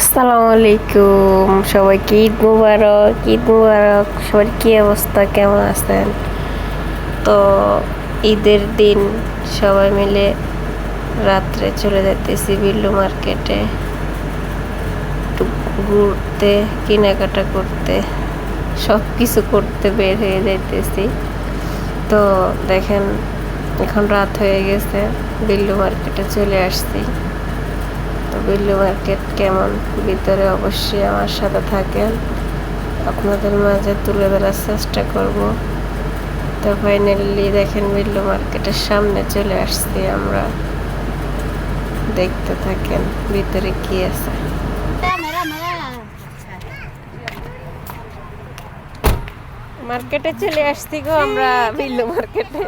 আসসালামু আলাইকুম, সবাইকে ঈদ মুবারক। ঈদ মুবারক। সবার কী অবস্থা, কেমন আছেন? তো ঈদের দিন সবাই মিলে রাত্রে চলে যাইতেছি বিল্লু মার্কেটে একটু ঘুরতে, কেনাকাটা করতে, সব কিছু করতে বের হয়ে যাইতেছি। তো দেখেন এখন রাত হয়ে গেছে, বিল্লু মার্কেটে চলে আসছি। তো বিল্লু মার্কেট কেমন ভিতরে অবশ্যই আমার সাথে থাকেন, আপনাদের মাঝে তুলে ধরার চেষ্টা করব। তো ফাইনালি দেখেন বিল্লু মার্কেটের সামনে চলে আসছি আমরা, দেখতে থাকেন ভিতরে কি আছে। মার্কেটে চলে আসছি গো আমরা, বিল্লু মার্কেটে।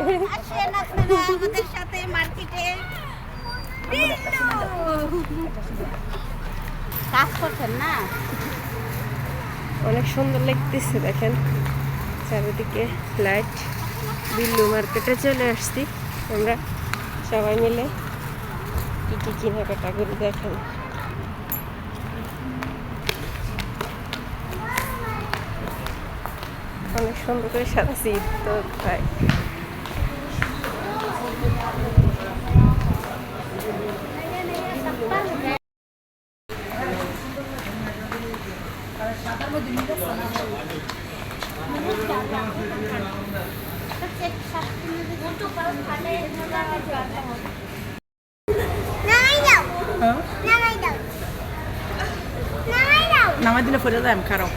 আমাদের সাথে মার্কেটে কাজ করছেন না? অনেক সুন্দর লাগতেছে, দেখেন চারিদিকে লাইট। বিল্লু মার্কেটে চলে আসছি আমরা সবাই মিলে, কি কি কেনাকাটা করি দেখেন। অনেক সুন্দর করে সাজাচ্ছি তো তাই। নামাই দিলে পড়ে যায় খারাপ।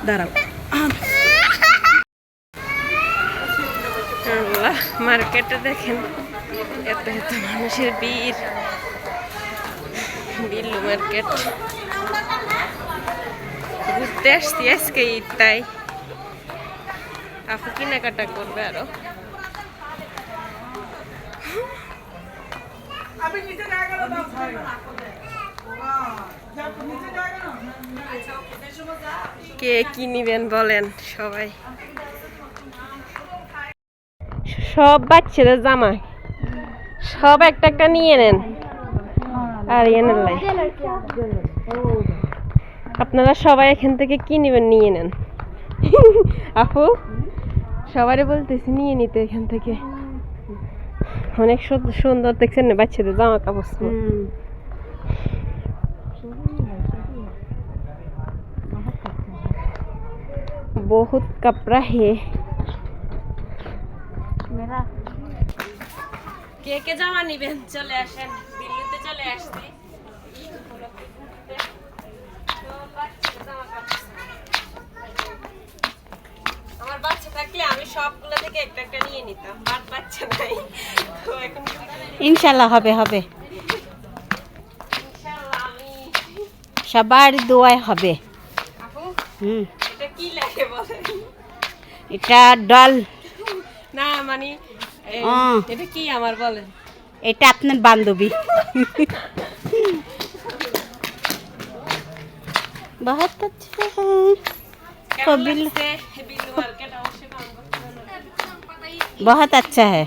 দাঁড়াও, মার্কেটে দেখেন এত এত মানুষের ভিড়। বিল্লু মার্কেট ঘুরতে আসছি আজকে ঈদ, তাই আপু কেনাকাটা করবে আরো। কে কি নিবেন বলেন সবাই? সব বাচ্চাদের জামা সব একটা একটা নিয়ে নেন, আর এনের লাই আপনারা সবাই এখান থেকে কি নিবেন নিয়ে নেন। আপু সবাই বলতেছি নিয়ে নিতে এখান থেকে, অনেক সুন্দর দেখছেন না বাচ্চাদের জামা কাপড়। বহুত কাপড়া হে। কে কে জামা নিবেন চলে আসেন, বিল্লুতে চলে আসছি। আমার বাচ্চা থাকলে আমি সবগুলো থেকে একটা একটা নিয়ে নিতাম, বাট বাচ্চা নাই তো এখন ইনশাল্লাহ হবে হবে, ইনশাআল্লাহ আমি সবার দোয়ায় হবে। আপু এটা কি লাগে বলেন? এটা ডাল না মানে এটা কি আমার বলেন? এটা আপনার বান্ধবী। बहुत अच्छा है। কেমন লাগছে বিল্লু মার্কেট? অবশ্যই बहुत अच्छा है।